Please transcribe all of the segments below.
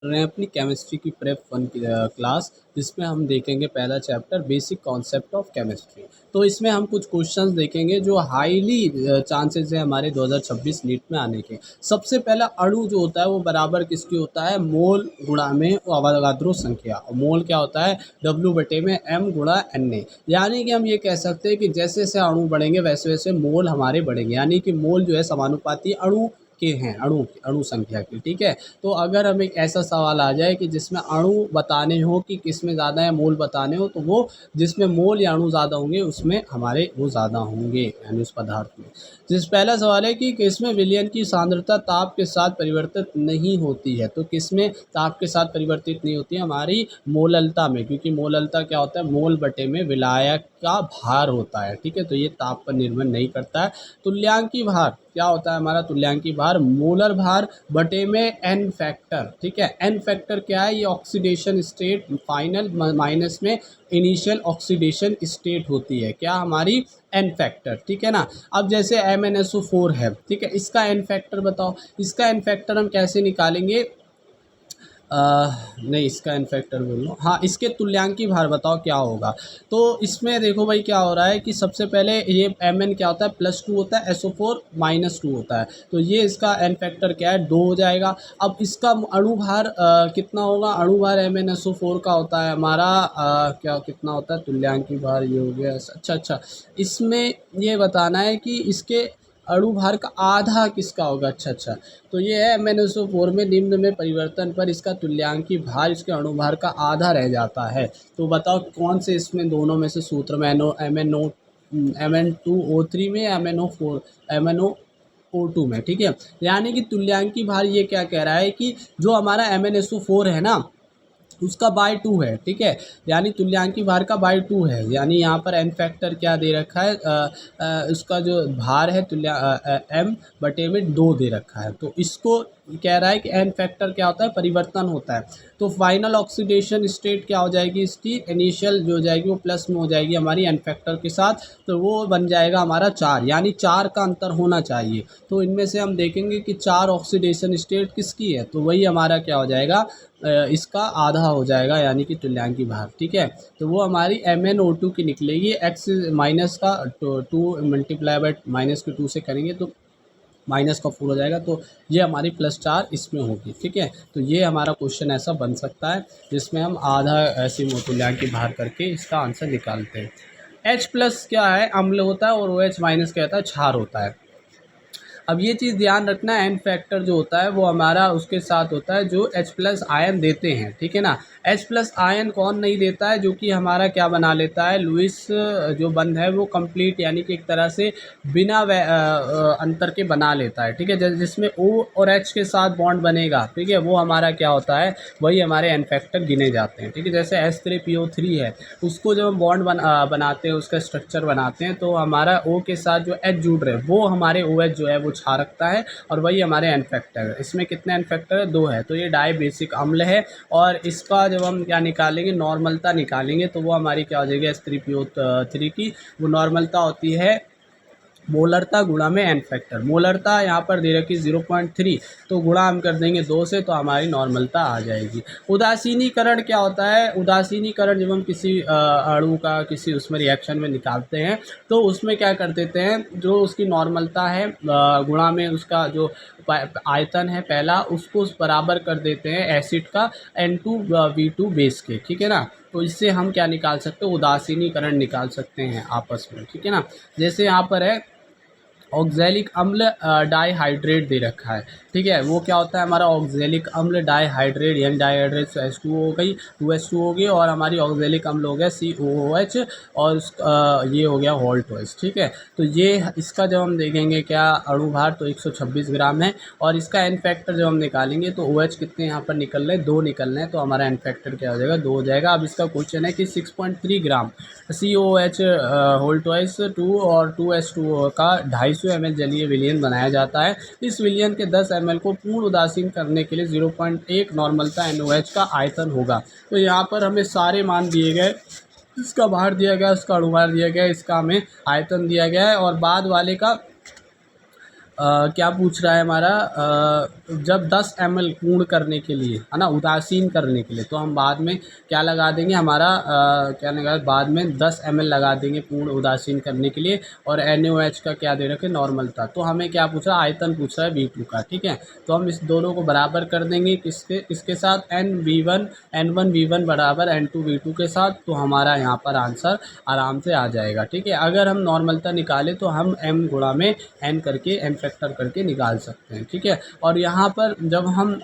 रहे हैं अपनी केमिस्ट्री की प्रेप वन की क्लास, जिसमें हम देखेंगे पहला chapter basic concept of chemistry. तो इसमें हम कुछ क्वेश्चंस देखेंगे जो हाईली चांसेस है हमारे 2026 नीट में आने के। सबसे पहला अणु जो होता है वो बराबर किसकी होता है, मोल गुणा में अवोगाद्रो संख्या। और मोल क्या होता है, W/m गुणा Na। यानी कि हम ये कह सकते हैं कि जैसे जैसे अणु बढ़ेंगे वैसे वैसे मोल हमारे बढ़ेंगे, यानी कि मोल जो है समानुपाती अणु के हैं, अणु संख्या की। ठीक है, तो अगर हमें एक ऐसा सवाल आ जाए कि जिसमें अणु बताने हो कि किसमें ज़्यादा है, मोल बताने हो, तो वो जिसमें मोल या अणु ज़्यादा होंगे उसमें हमारे वो ज़्यादा होंगे, यानी उस पदार्थ में। जिस पहला सवाल है कि किसमें विलयन की सांद्रता ताप के साथ परिवर्तित नहीं होती है। तो किसमें ताप के साथ परिवर्तित नहीं होती है, हमारी मोललता में, क्योंकि मोललता क्या होता है, मोल बटे में विलायक का भार होता है। ठीक है, तो ये ताप पर निर्भर नहीं करता है। तुल्यांकी भार क्या होता है हमारा, तुल्यांकी भार मोलर भार बटे में एन फैक्टर। ठीक है, एन फैक्टर क्या है, ये ऑक्सीडेशन स्टेट फाइनल माइनस में इनिशियल ऑक्सीडेशन स्टेट होती है, क्या हमारी एन फैक्टर। ठीक है ना। अब जैसे MnSO4 है, ठीक है, इसका एन फैक्टर बताओ। इसका एन फैक्टर हम कैसे निकालेंगे, नहीं इसका एन फैक्टर बोल लो, हाँ इसके तुल्यांकी भार बताओ क्या होगा। तो इसमें देखो भाई क्या हो रहा है कि सबसे पहले ये Mn क्या होता है, +2 होता है, SO4 -2 होता है, तो ये इसका एन फैक्टर क्या है, 2 हो जाएगा। अब इसका अणु भार कितना होगा, अणु भार MnSO4 का होता है हमारा क्या कितना होता है, तुल्यांकी भार ये हो गया। अच्छा, इसमें ये बताना है कि इसके अणु भार का आधा किसका होगा। अच्छा, तो ये है MnSO4 में निम्न में परिवर्तन पर इसका तुल्यांकी भार इसके अणु भार का आधा रह जाता है। तो बताओ कौन से इसमें दोनों में से सूत्र में Mn2O3 में या MnO2 में। ठीक है, यानी कि तुल्यांकी भार ये क्या कह रहा है कि जो हमारा MnSO4 है ना उसका बाय 2 है। ठीक है, यानी तुल्यांकी भार का बाय 2 है, यानी यहाँ पर एन फैक्टर क्या दे रखा है, उसका जो भार है M बटे में 2 दे रखा है। तो इसको कह रहा है कि एन फैक्टर क्या होता है, परिवर्तन होता है। तो फाइनल ऑक्सीडेशन स्टेट क्या हो जाएगी इसकी, इनिशियल जो हो जाएगी वो प्लस में हो जाएगी हमारी एन फैक्टर के साथ, तो वो बन जाएगा हमारा 4, यानी 4 का अंतर होना चाहिए। तो इनमें से हम देखेंगे कि 4 ऑक्सीडेशन स्टेट किसकी है, तो वही हमारा क्या हो जाएगा, इसका आधा हो जाएगा, यानी कि तुल्यांकी भार। ठीक है, तो वो हमारी MnO2 की निकलेगी। x माइनस का 2 मल्टीप्लाई बाय -2 से करेंगे तो माइनस का 4 हो जाएगा, तो ये हमारी +4 इसमें होगी। ठीक है, तो ये हमारा क्वेश्चन ऐसा बन सकता है जिसमें हम आधा ऐसी तुल्यांकी भार करके इसका आंसर निकालते हैं। H+ क्या है, अम्ल होता है, और OH- क्या होता है, क्षार होता है। अब ये चीज़ ध्यान रखना, एन फैक्टर जो होता है वो हमारा उसके साथ होता है जो H+ आयन देते हैं। ठीक है ना, H+ आयन कौन नहीं देता है, जो कि हमारा क्या बना लेता है, लुईस जो बंध है वो कंप्लीट, यानी कि एक तरह से बिना अंतर के बना लेता है। ठीक है, जिसमें O और H के साथ बॉन्ड बनेगा, ठीक है, वो हमारा क्या होता है, वही हमारे एन फैक्टर गिने जाते हैं। ठीक है, जैसे H3PO3 है, उसको जब हम बॉन्ड बनाते हैं, उसका स्ट्रक्चर बनाते हैं, तो हमारा O के साथ जो H जुड़ रहे हैं वो हमारे OH जो है वो क्षार रखता है, और वही हमारे एन फैक्टर है। इसमें कितने एन फैक्टर है, 2 है, तो ये डाई बेसिक अम्ल है। और इसका जब हम क्या निकालेंगे, नॉर्मलता निकालेंगे, तो वो हमारी क्या हो जाएगी, H3PO3 की वो नॉर्मलता होती है मोलरता गुणा में एन फैक्टर। मोलरता यहाँ पर दे रखी 0.3, तो गुणा हम कर देंगे 2 से, तो हमारी नॉर्मलता आ जाएगी। उदासीनीकरण क्या होता है, उदासीनीकरण जब हम किसी अणु का किसी उसमें रिएक्शन में निकालते हैं, तो उसमें क्या कर देते हैं, जो उसकी नॉर्मलता है गुणा में उसका जो आयतन है पहला, उसको बराबर कर देते हैं एसिड का N2V2 बेस के। ठीक है ना, तो इससे हम क्या निकाल सकते हैं, उदासीनीकरण निकाल सकते हैं आपस में। ठीक है ना, जैसे यहाँ पर है ऑक्जेलिक अम्ल डाइहाइड्रेट दे रखा है। ठीक है, वो क्या होता है हमारा ऑक्जेलिक अम्ल डाइहाइड्रेट, यानी डाइहाइड्रेट H2 हो गई, 2H2 हो गई, और हमारी ऑक्जेलिक अम्ल हो गया COOH, और ये हो गया वोल्टोइस। ठीक है, तो ये इसका जब हम देखेंगे क्या अणु भार, तो 126 ग्राम है, और इसका एन फैक्टर जब हम निकालेंगे तो OH कितने यहाँ पर निकल रहे हैं, 2 निकल रहे हैं, तो हमारा एन फैक्टर क्या हो जाएगा, 2 हो जाएगा। अब इसका क्वेश्चन है कि 6.3 ग्राम COOH वोल्टोइस 2 और 2H2O का 250 ml जलीय विलयन बनाया जाता है। इस विलयन के 10 ml को पूर्ण उदासीन करने के लिए 0.1 नॉर्मलता NOH का आयतन होगा। तो यहाँ पर हमें सारे मान दिए गए, इसका भार दिया गया, इसका अणुभार दिया गया, इसका हमें आयतन दिया गया है, और बाद वाले का क्या पूछ रहा है हमारा, जब 10 ml पूर्ण करने के लिए है ना, उदासीन करने के लिए, तो हम बाद में क्या लगा देंगे, हमारा क्या लगा, बाद में 10 ml लगा देंगे पूर्ण उदासीन करने के लिए। और NaOH का क्या दे रखे, नॉर्मल था। तो हमें क्या पूछा, आयतन पूछ रहा है V2 का, ठीक है। तो हम इस दोनों को बराबर कर देंगे किसके साथ, N1V1 बराबर N2V2 के साथ। तो हमारा यहाँ पर आंसर आराम से आ जाएगा, ठीक है। अगर हम नॉर्मलता निकालें तो हम m गुणा में n करके, n फैक्टर करके निकाल सकते हैं, ठीक है। और यहाँ पर जब हम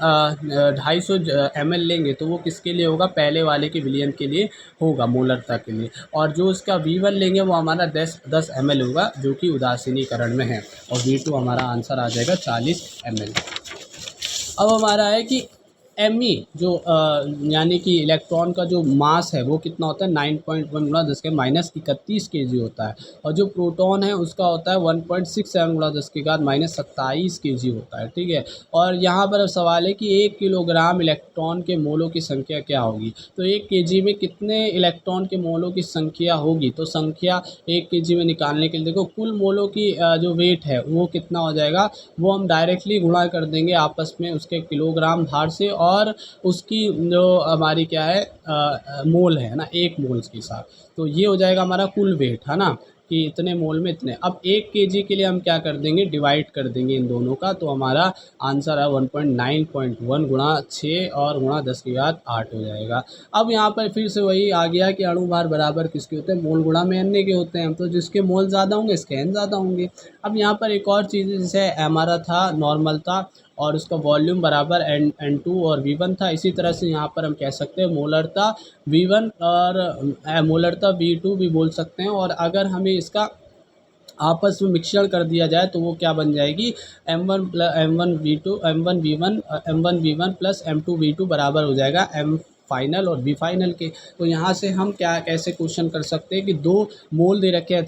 250 ml लेंगे तो वो किसके लिए होगा, पहले वाले के विलयन के लिए होगा, मोलरता के लिए। और जो इसका V1 लेंगे वो हमारा 10 ml होगा, जो कि उदासीनीकरण में है। और V2 हमारा आंसर आ जाएगा 40 ml। अब हमारा है कि Me जो यानी कि इलेक्ट्रॉन का जो मास है वो कितना होता है, 9.1 गुणा 10⁻31 kg होता है। और जो प्रोटॉन है उसका होता है 1.67 गुणा 10⁻27 kg होता है, ठीक है। और यहाँ पर अब सवाल है कि 1 किलोग्राम इलेक्ट्रॉन के मोलों की संख्या क्या होगी। तो 1 kg में कितने इलेक्ट्रॉन के मोलों की संख्या होगी, तो संख्या 1 kg में निकालने के लिए देखो, कुल मोलों की जो वेट है वो कितना हो जाएगा, वो हम डायरेक्टली गुणा कर देंगे आपस में उसके किलोग्राम भार से, और उसकी जो हमारी क्या है मोल है ना, 1 मोल्स के साथ। तो ये हो जाएगा हमारा कुल वेट, है ना, कि इतने मोल में इतने। अब 1 kg के लिए हम क्या कर देंगे, डिवाइड कर देंगे इन दोनों का। तो हमारा आंसर है 1.9.1 गुणा 6 और गुणा 10⁸ हो जाएगा। अब यहाँ पर फिर से वही आ गया कि अणु भार बराबर किसके होते हैं, मोल गुणा में n के होते हैं। तो जिसके मोल ज़्यादा होंगे इसके n ज़्यादा होंगे। अब यहाँ पर एक और चीज़, जैसे हमारा था नॉर्मल था और उसका वॉल्यूम बराबर N2 और V1 था। इसी तरह से यहाँ पर हम कह सकते हैं मोलरता V1 और मोलरता V2 भी बोल सकते हैं। और अगर हमें इसका आपस में मिश्रण कर दिया जाए तो वो क्या बन जाएगी, M1V1 प्लस M2V2 बराबर हो जाएगा M फाइनल और बी फाइनल के। तो यहाँ से हम क्या कैसे क्वेश्चन कर सकते हैं कि 2 मोल दे रखे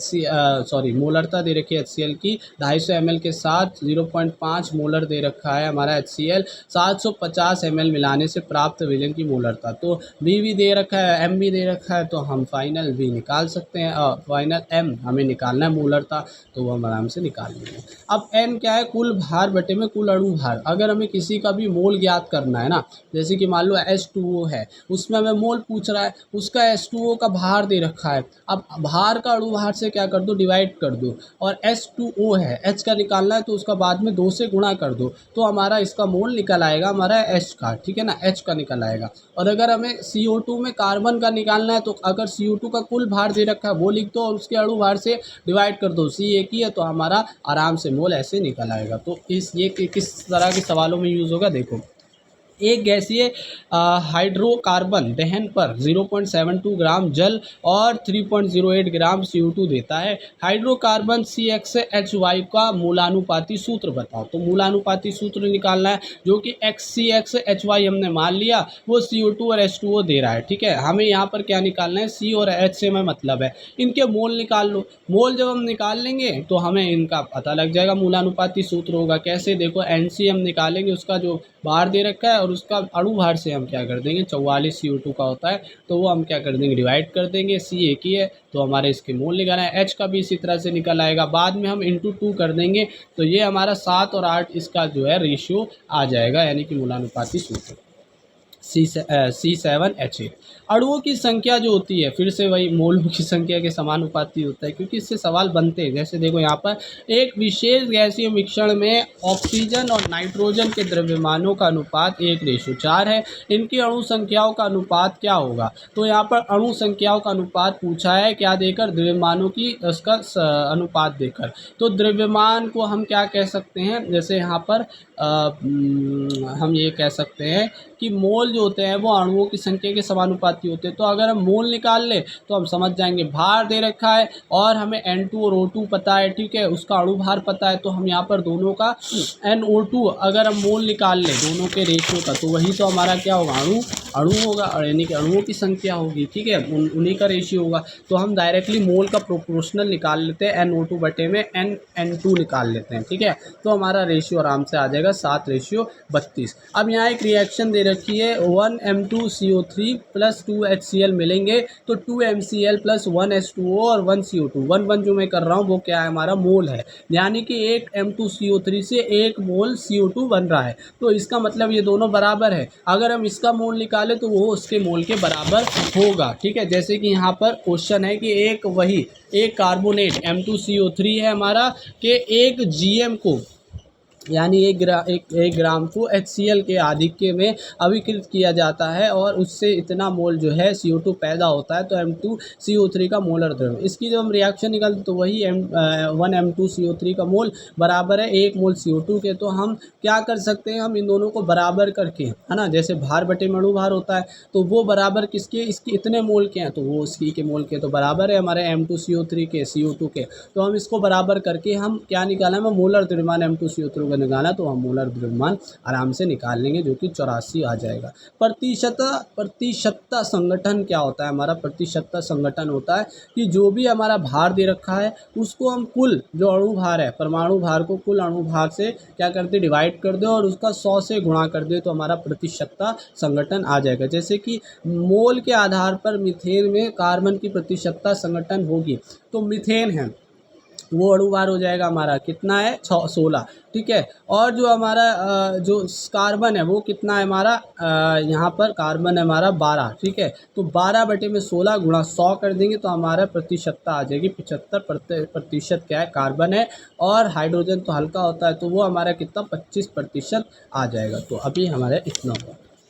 मोलरता दे रखी है HCl की 250 ml के साथ 0.5 मोलर दे रखा है हमारा HCl 750 ml मिलाने से प्राप्त विलयन की मोलरता। तो बी भी दे रखा है, M भी दे रखा है, तो हम फाइनल बी निकाल सकते हैं। फाइनल M हमें निकालना है मोलरता, तो वो हम आराम से निकाल लेंगे। अब N क्या है, कुल भार बटे में कुल अणु भार। अगर हमें किसी का भी मोल ज्ञात करना है ना, जैसे कि मान लो H2O है, उसमें हमें मोल पूछ रहा है, उसका H2O का भार दे रखा है। अब भार का अणु भार से क्या कर दो, डिवाइड कर दो। और H2O है, H का निकालना है तो उसका बाद में 2 से गुणा कर दो, तो हमारा इसका मोल निकल आएगा हमारा H का, ठीक है ना, H का निकल आएगा। और अगर हमें CO2 में कार्बन का निकालना है, तो अगर CO2 का कुल भार दे रखा है वो लिख दो और उसके अणु भार से डिवाइड कर दो, C एक ही है, तो हमारा आराम से मोल ऐसे निकल आएगा। तो ये किस तरह के सवालों में यूज़ होगा, देखो, एक गैसीय हाइड्रोकार्बन दहन पर 0.72 ग्राम जल और 3.08 ग्राम CO2 देता है। हाइड्रोकार्बन CxHy का मूलानुपाती सूत्र बताओ। तो मूलानुपाती सूत्र निकालना है, जो कि XCxHy हमने मान लिया, वो CO2 और H2O दे रहा है, ठीक है। हमें यहाँ पर क्या निकालना है, C और H से हमें मतलब है, इनके मोल निकाल लो। मोल जब हम निकाल लेंगे तो हमें इनका पता लग जाएगा, मूलानुपाती सूत्र होगा कैसे, देखो NC हम निकालेंगे, उसका जो भार दे रखा है और उसका अणु भार से हम क्या कर देंगे, 44 CO2 का होता है, तो वो हम क्या कर देंगे, डिवाइड कर देंगे। C एक ही है तो हमारे इसके मोल निकालना है। H का भी इसी तरह से निकल आएगा, बाद में हम इंटू 2 कर देंगे, तो ये हमारा 7 और 8 इसका जो है रेशियो आ जाएगा, यानी कि मूलानुपाती सूत्र C7H8। अणुओं की संख्या जो होती है, फिर से वही मोलों की संख्या के समानुपाती होता है, क्योंकि इससे सवाल बनते हैं। जैसे देखो यहाँ पर एक विशेष गैसीय मिश्रण में ऑक्सीजन और नाइट्रोजन के द्रव्यमानों का अनुपात 1:4 है, इनकी अणु संख्याओं का अनुपात क्या होगा। तो यहाँ पर अणु संख्याओं का अनुपात पूछा है, क्या देकर, द्रव्यमानों की उसका अनुपात देकर। तो द्रव्यमान को हम क्या कह सकते हैं, जैसे यहाँ पर हम ये कह सकते हैं कि मोल जो होते हैं वो अणुओं की संख्या के समानुपाती होते हैं। तो अगर हम मोल निकाल लें तो हम समझ जाएंगे, भार दे रखा है और हमें N2 और O2 पता है, ठीक है, उसका अणु भार पता है, तो हम यहाँ पर दोनों का NO2 अगर हम मोल निकाल लें दोनों के रेशियो का, तो वही तो हमारा क्या होगा, अणु होगा, यानी कि अणुओं की संख्या होगी, ठीक है, उन्हीं का रेशियो होगा। तो हम डायरेक्टली मोल का प्रोपोर्शनल निकाल लेते हैं, NO2 बटे में N2 निकाल लेते हैं, ठीक है। तो हमारा रेशियो आराम से आ जाएगा जाएगा 7:32। अब यहाँ एक रिएक्शन दे रखी है 1M2CO3 प्लस 2HCl मिलेंगे तो 2MCl प्लस 1H2O और 1CO2। 1 जो मैं कर रहा हूँ वो क्या है, हमारा मोल है, यानी कि एक M2CO3 से 1 मोल CO2 बन रहा है। तो इसका मतलब ये दोनों बराबर है। अगर हम इसका मोल निकालें तो वो उसके मोल के बराबर होगा। ठीक है, जैसे कि यहाँ पर क्वेश्चन है कि एक कार्बोनेट M2CO3 है हमारा के 1 GM को, यानी एक ग्राम को HCl के आधिक्य में अभिकृत किया जाता है और उससे इतना मोल जो है CO2 पैदा होता है, तो M2CO3 का मोलर द्रव्य। इसकी जब हम रिएक्शन निकालते तो वही 1M2CO3 का मोल बराबर है 1 मोल CO2 के। तो हम क्या कर सकते हैं, हम इन दोनों को बराबर करके, है ना, जैसे भार बटे अणु भार होता है तो वो बराबर किसके, इसके इतने मोल के हैं तो वो उसकी के मोल के तो बराबर है हमारे M2CO3 के CO2 के। तो हम इसको बराबर करके हम क्या निकाला, हम मोलर द्रव्यमान M2CO3 निकाला तो हम मोलर द्रव्यमान आराम से निकाल लेंगे जो कि 84 आ जाएगा। प्रतिशतता संगठन क्या होता है, हमारा प्रतिशतता संगठन होता है कि जो भी हमारा भार दे रखा है उसको हम कुल जो अणु भार है, परमाणु भार को कुल अणु भार से क्या करते, डिवाइड कर दो और उसका 100 से गुणा कर दे तो हमारा प्रतिशतता संगठन आ जाएगा। जैसे कि मोल के आधार पर मीथेन में कार्बन की प्रतिशतता संगठन होगी तो मीथेन है वो अणु भार हो जाएगा हमारा कितना है 16। ठीक है, और जो हमारा जो कार्बन है वो कितना है हमारा, यहाँ पर कार्बन है हमारा 12। ठीक है, तो 12 बटे में 16 गुणा 100 कर देंगे तो हमारा प्रतिशतता आ जाएगी 75% क्या है, कार्बन है। और हाइड्रोजन तो हल्का होता है तो वो हमारा कितना 25% आ जाएगा। तो अभी हमारा इतना होगा।